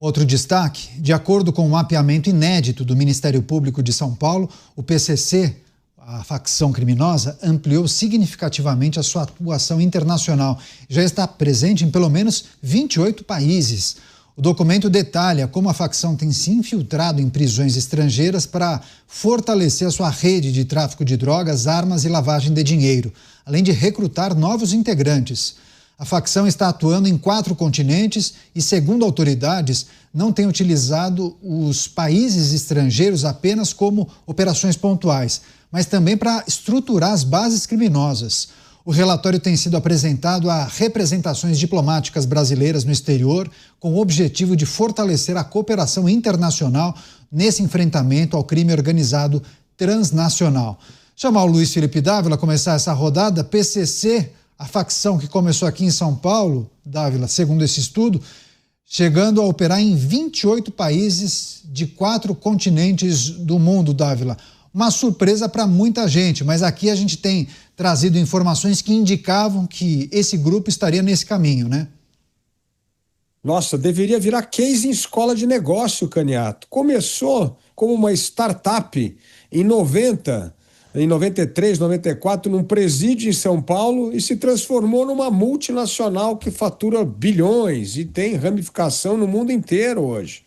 Outro destaque: de acordo com um mapeamento inédito do Ministério Público de São Paulo, o PCC, a facção criminosa, ampliou significativamente a sua atuação internacional. Já está presente em pelo menos 28 países. O documento detalha como a facção tem se infiltrado em prisões estrangeiras para fortalecer a sua rede de tráfico de drogas, armas e lavagem de dinheiro, além de recrutar novos integrantes. A facção está atuando em 4 continentes e, segundo autoridades, não tem utilizado os países estrangeiros apenas como operações pontuais, mas também para estruturar as bases criminosas. O relatório tem sido apresentado a representações diplomáticas brasileiras no exterior, com o objetivo de fortalecer a cooperação internacional nesse enfrentamento ao crime organizado transnacional. Chamar o Luiz Felipe Dávila começar essa rodada. PCC, a facção que começou aqui em São Paulo, Dávila, segundo esse estudo, chegando a operar em 28 países de 4 continentes do mundo, Dávila. Uma surpresa para muita gente, mas aqui a gente tem trazido informações que indicavam que esse grupo estaria nesse caminho, né? Nossa, deveria virar case em escola de negócio, Caniato. Começou como uma startup em 93, 94, num presídio em São Paulo e se transformou numa multinacional que fatura bilhões e tem ramificação no mundo inteiro hoje.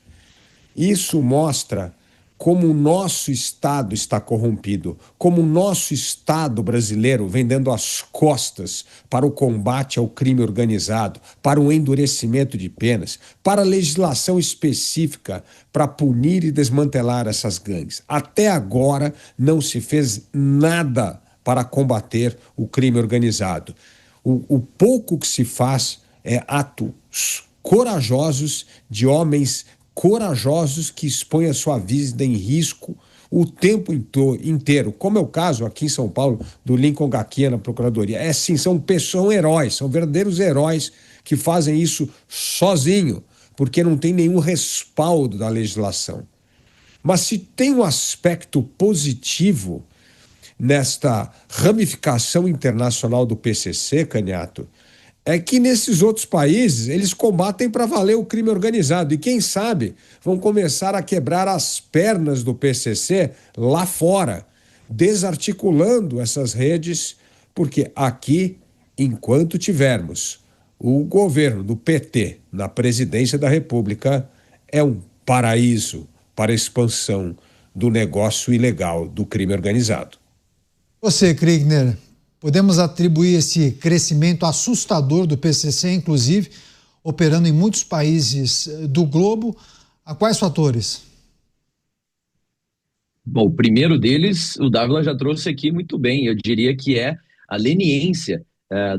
Isso mostra como o nosso Estado está corrompido, como o nosso Estado brasileiro vem dando as costas para o combate ao crime organizado, para o endurecimento de penas, para a legislação específica para punir e desmantelar essas gangues. Até agora não se fez nada para combater o crime organizado. O pouco que se faz é atos corajosos de homens corajosos que expõem a sua vida em risco o tempo inteiro, como é o caso aqui em São Paulo do Lincoln Gaquia na Procuradoria. São heróis, são verdadeiros heróis que fazem isso sozinho, porque não tem nenhum respaldo da legislação. Mas se tem um aspecto positivo nesta ramificação internacional do PCC, Caniato, é que nesses outros países eles combatem para valer o crime organizado e quem sabe vão começar a quebrar as pernas do PCC lá fora, desarticulando essas redes, porque aqui, enquanto tivermos o governo do PT na presidência da República, é um paraíso para a expansão do negócio ilegal do crime organizado. Você, Kriegner, podemos atribuir esse crescimento assustador do PCC, inclusive, operando em muitos países do globo, a quais fatores? Bom, o primeiro deles, o Dávila já trouxe aqui muito bem. Eu diria que é a leniência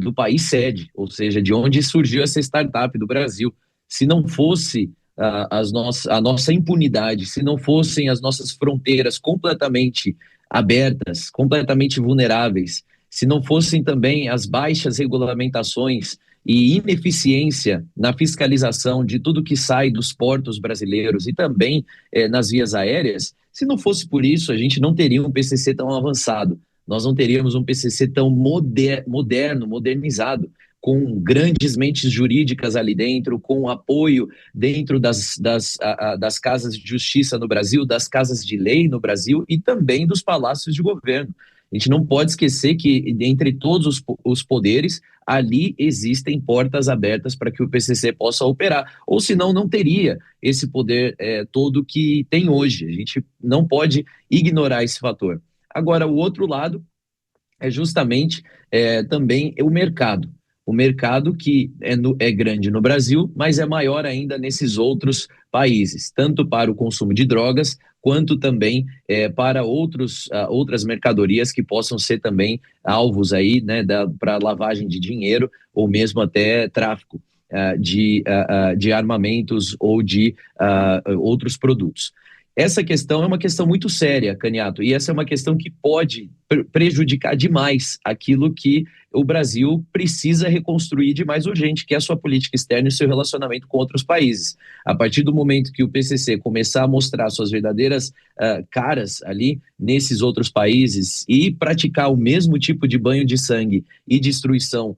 do país sede, ou seja, de onde surgiu essa startup do Brasil. Se não fosse a nossa impunidade, se não fossem as nossas fronteiras completamente abertas, completamente vulneráveis, se não fossem também as baixas regulamentações e ineficiência na fiscalização de tudo que sai dos portos brasileiros e também nas vias aéreas, se não fosse por isso, a gente não teria um PCC tão avançado, nós não teríamos um PCC tão moderno, modernizado, com grandes mentes jurídicas ali dentro, com apoio dentro das casas de justiça no Brasil, das casas de lei no Brasil e também dos palácios de governo. A gente não pode esquecer que entre todos os poderes, ali existem portas abertas para que o PCC possa operar, ou senão não teria esse poder todo que tem hoje. A gente não pode ignorar esse fator. Agora, o outro lado é justamente também o mercado. O mercado que é grande no Brasil, mas é maior ainda nesses outros países, tanto para o consumo de drogas, quanto também para outras mercadorias que possam ser também alvos aí, né, para lavagem de dinheiro ou mesmo até tráfico de armamentos ou de outros produtos. Essa questão é uma questão muito séria, Caniato, e essa é uma questão que pode prejudicar demais aquilo que o Brasil precisa reconstruir de mais urgente, que é a sua política externa e o seu relacionamento com outros países. A partir do momento que o PCC começar a mostrar suas verdadeiras caras ali nesses outros países e praticar o mesmo tipo de banho de sangue e destruição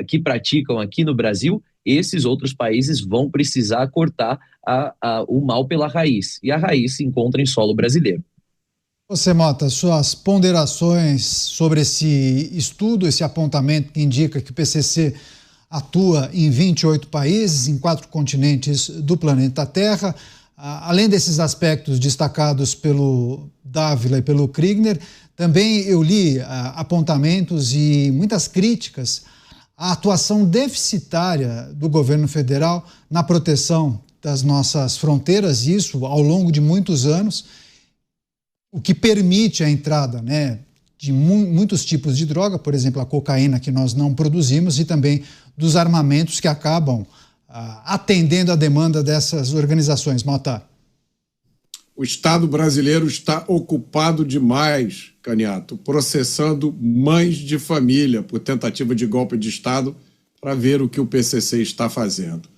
que praticam aqui no Brasil, esses outros países vão precisar cortar o mal pela raiz. E a raiz se encontra em solo brasileiro. Você, Mota, suas ponderações sobre esse estudo, esse apontamento que indica que o PCC atua em 28 países, em 4 continentes do planeta Terra. Além desses aspectos destacados pelo Dávila e pelo Kriegner, também eu li apontamentos e muitas críticas à atuação deficitária do governo federal na proteção das nossas fronteiras, isso ao longo de muitos anos, o que permite a entrada, né, de muitos tipos de droga, por exemplo, a cocaína que nós não produzimos e também dos armamentos que acabam atendendo a demanda dessas organizações. Mota. O Estado brasileiro está ocupado demais, Caniato, processando mães de família por tentativa de golpe de Estado para ver o que o PCC está fazendo.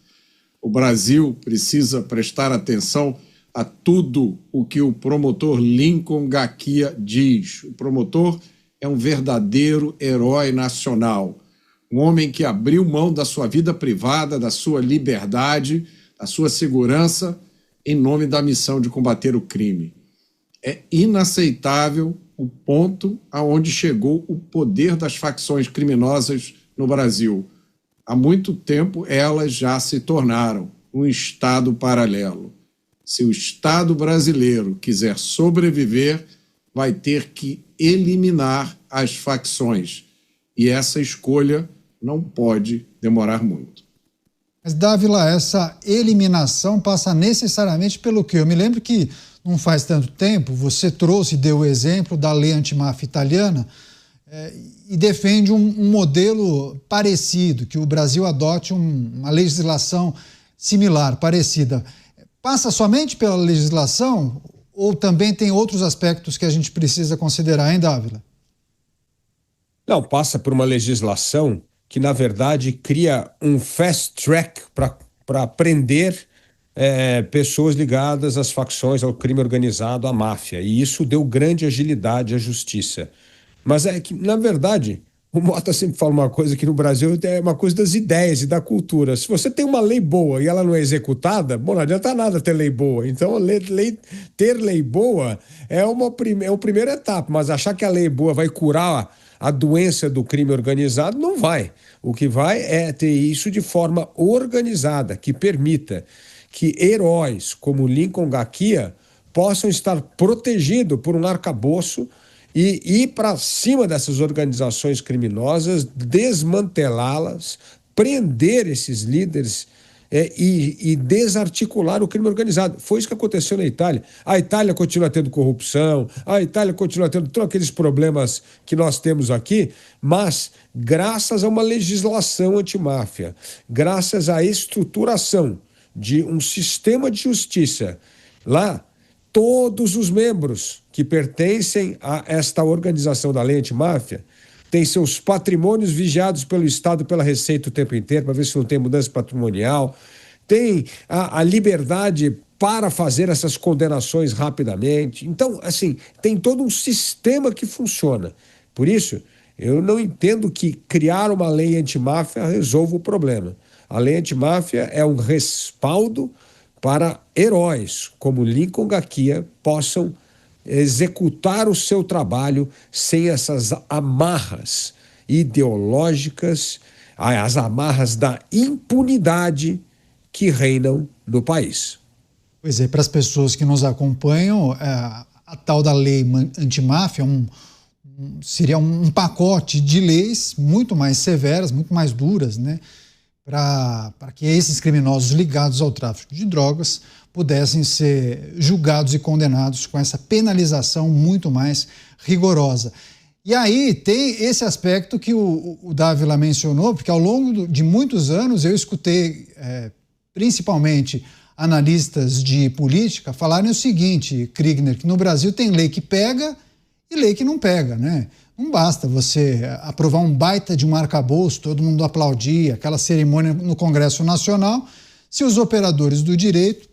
O Brasil precisa prestar atenção a tudo o que o promotor Lincoln Gaquia diz. O promotor é um verdadeiro herói nacional, um homem que abriu mão da sua vida privada, da sua liberdade, da sua segurança, em nome da missão de combater o crime. É inaceitável o ponto aonde chegou o poder das facções criminosas no Brasil. Há muito tempo elas já se tornaram um Estado paralelo. Se o Estado brasileiro quiser sobreviver, vai ter que eliminar as facções. E essa escolha não pode demorar muito. Mas, Dávila, essa eliminação passa necessariamente pelo quê? Eu me lembro que não faz tanto tempo você trouxe e deu o exemplo da lei antimáfia italiana e defende um modelo parecido, que o Brasil adote uma legislação similar, parecida. Passa somente pela legislação ou também tem outros aspectos que a gente precisa considerar, hein, Dávila? Não, passa por uma legislação que, na verdade, cria um fast track para prender pessoas ligadas às facções, ao crime organizado, à máfia. E isso deu grande agilidade à justiça. Mas é que, na verdade, o Mota sempre fala uma coisa que no Brasil é uma coisa das ideias e da cultura. Se você tem uma lei boa e ela não é executada, bom, não adianta nada ter lei boa. Então, ter lei boa é uma primeira etapa, mas achar que a lei boa vai curar a doença do crime organizado, não vai. O que vai é ter isso de forma organizada, que permita que heróis como Lincoln Gaquia possam estar protegidos por um arcabouço e ir para cima dessas organizações criminosas, desmantelá-las, prender esses líderes e desarticular o crime organizado. Foi isso que aconteceu na Itália. A Itália continua tendo corrupção, a Itália continua tendo todos aqueles problemas que nós temos aqui, mas graças a uma legislação antimáfia, graças à estruturação de um sistema de justiça, lá todos os membros que pertencem a esta organização da lei antimáfia têm seus patrimônios vigiados pelo Estado, pela Receita o tempo inteiro, para ver se não tem mudança patrimonial, tem a liberdade para fazer essas condenações rapidamente. Então, assim, tem todo um sistema que funciona. Por isso, eu não entendo que criar uma lei antimáfia resolva o problema. A lei antimáfia é um respaldo para heróis como Lincoln Gaquia possam executar o seu trabalho sem essas amarras ideológicas, as amarras da impunidade que reinam no país. Pois é, para as pessoas que nos acompanham, a tal da lei antimáfia seria um pacote de leis muito mais severas, muito mais duras, né, para que esses criminosos ligados ao tráfico de drogas pudessem ser julgados e condenados com essa penalização muito mais rigorosa. E aí tem esse aspecto que o Dávila mencionou, porque ao longo de muitos anos eu escutei principalmente analistas de política falarem o seguinte, Kriegner, que no Brasil tem lei que pega e lei que não pega, né? Não basta você aprovar um baita de um arcabouço, todo mundo aplaudir, aquela cerimônia no Congresso Nacional, se os operadores do direito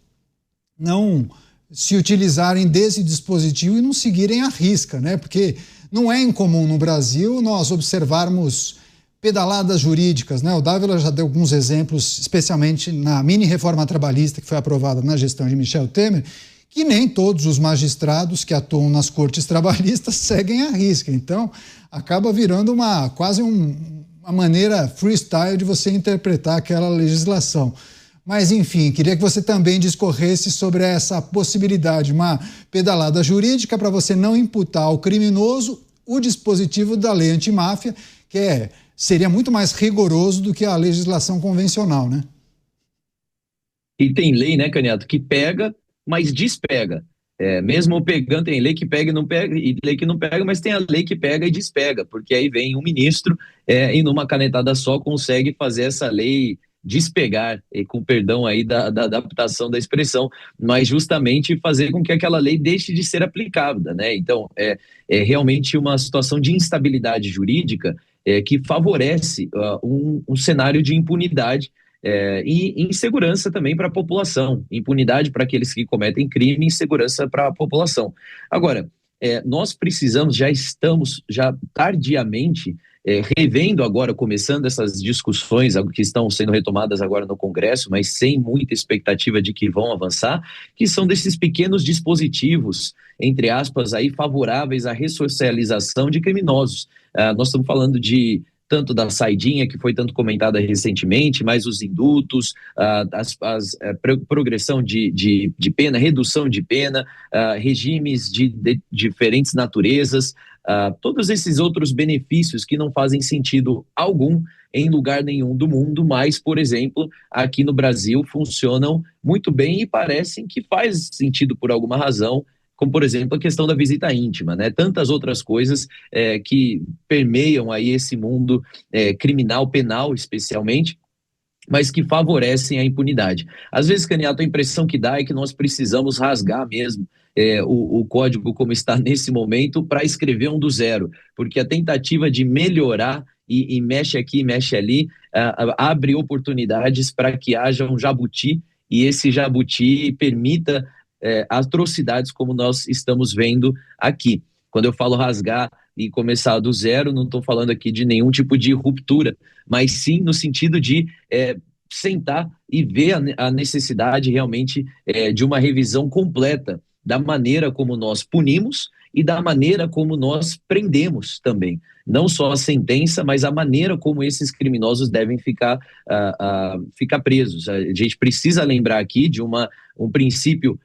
não se utilizarem desse dispositivo e não seguirem à risca, né? Porque não é incomum no Brasil nós observarmos pedaladas jurídicas, né? O Dávila já deu alguns exemplos, especialmente na mini-reforma trabalhista que foi aprovada na gestão de Michel Temer, que nem todos os magistrados que atuam nas cortes trabalhistas seguem à risca. Então, acaba virando quase uma maneira freestyle de você interpretar aquela legislação. Mas, enfim, queria que você também discorresse sobre essa possibilidade, uma pedalada jurídica para você não imputar ao criminoso o dispositivo da lei antimáfia, que seria muito mais rigoroso do que a legislação convencional, né? E tem lei, né, Caniato, que pega, mas despega. Mesmo pegando, tem lei que pega e não pega, e lei que não pega, mas tem a lei que pega e despega, porque aí vem um ministro e numa canetada só consegue fazer essa lei despegar, com perdão aí da adaptação da expressão, mas justamente fazer com que aquela lei deixe de ser aplicada, né? Então, é realmente uma situação de instabilidade jurídica que favorece um cenário de impunidade e insegurança também para a população, impunidade para aqueles que cometem crime e insegurança para a população. Agora, nós precisamos, já estamos tardiamente revendo agora, começando essas discussões que estão sendo retomadas agora no Congresso, mas sem muita expectativa de que vão avançar, que são desses pequenos dispositivos, entre aspas, aí, favoráveis à ressocialização de criminosos. Nós estamos falando tanto da saidinha, que foi tanto comentada recentemente, mas os indultos, progressão de pena, redução de pena, regimes de diferentes naturezas, todos esses outros benefícios que não fazem sentido algum em lugar nenhum do mundo, mas, por exemplo, aqui no Brasil funcionam muito bem e parecem que faz sentido por alguma razão, como, por exemplo, a questão da visita íntima, né? Tantas outras coisas que permeiam aí esse mundo criminal, penal especialmente, mas que favorecem a impunidade. Às vezes, Caniato, a impressão que dá é que nós precisamos rasgar mesmo o código como está nesse momento para escrever do zero, porque a tentativa de melhorar e mexe aqui, mexe ali, abre oportunidades para que haja um jabuti e esse jabuti permita atrocidades como nós estamos vendo aqui. Quando eu falo rasgar e começar do zero, não estou falando aqui de nenhum tipo de ruptura, mas sim no sentido de sentar e ver a necessidade realmente de uma revisão completa da maneira como nós punimos e da maneira como nós prendemos também. Não só a sentença, mas a maneira como esses criminosos devem ficar presos. A gente precisa lembrar aqui de um princípio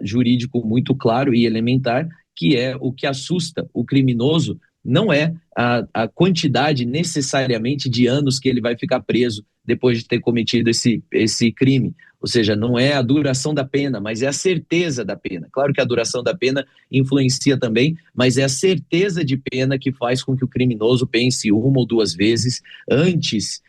jurídico muito claro e elementar, que é o que assusta o criminoso não é a quantidade necessariamente de anos que ele vai ficar preso depois de ter cometido esse crime. Ou seja, não é a duração da pena, mas é a certeza da pena. Claro que a duração da pena influencia também, mas é a certeza de pena que faz com que o criminoso pense uma ou duas vezes antes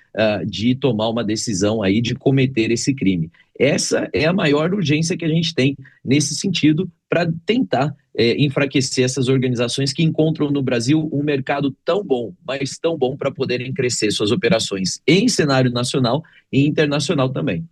de tomar uma decisão aí de cometer esse crime. Essa é a maior urgência que a gente tem nesse sentido para tentar enfraquecer essas organizações que encontram no Brasil um mercado tão bom, mas tão bom para poderem crescer suas operações em cenário nacional e internacional também.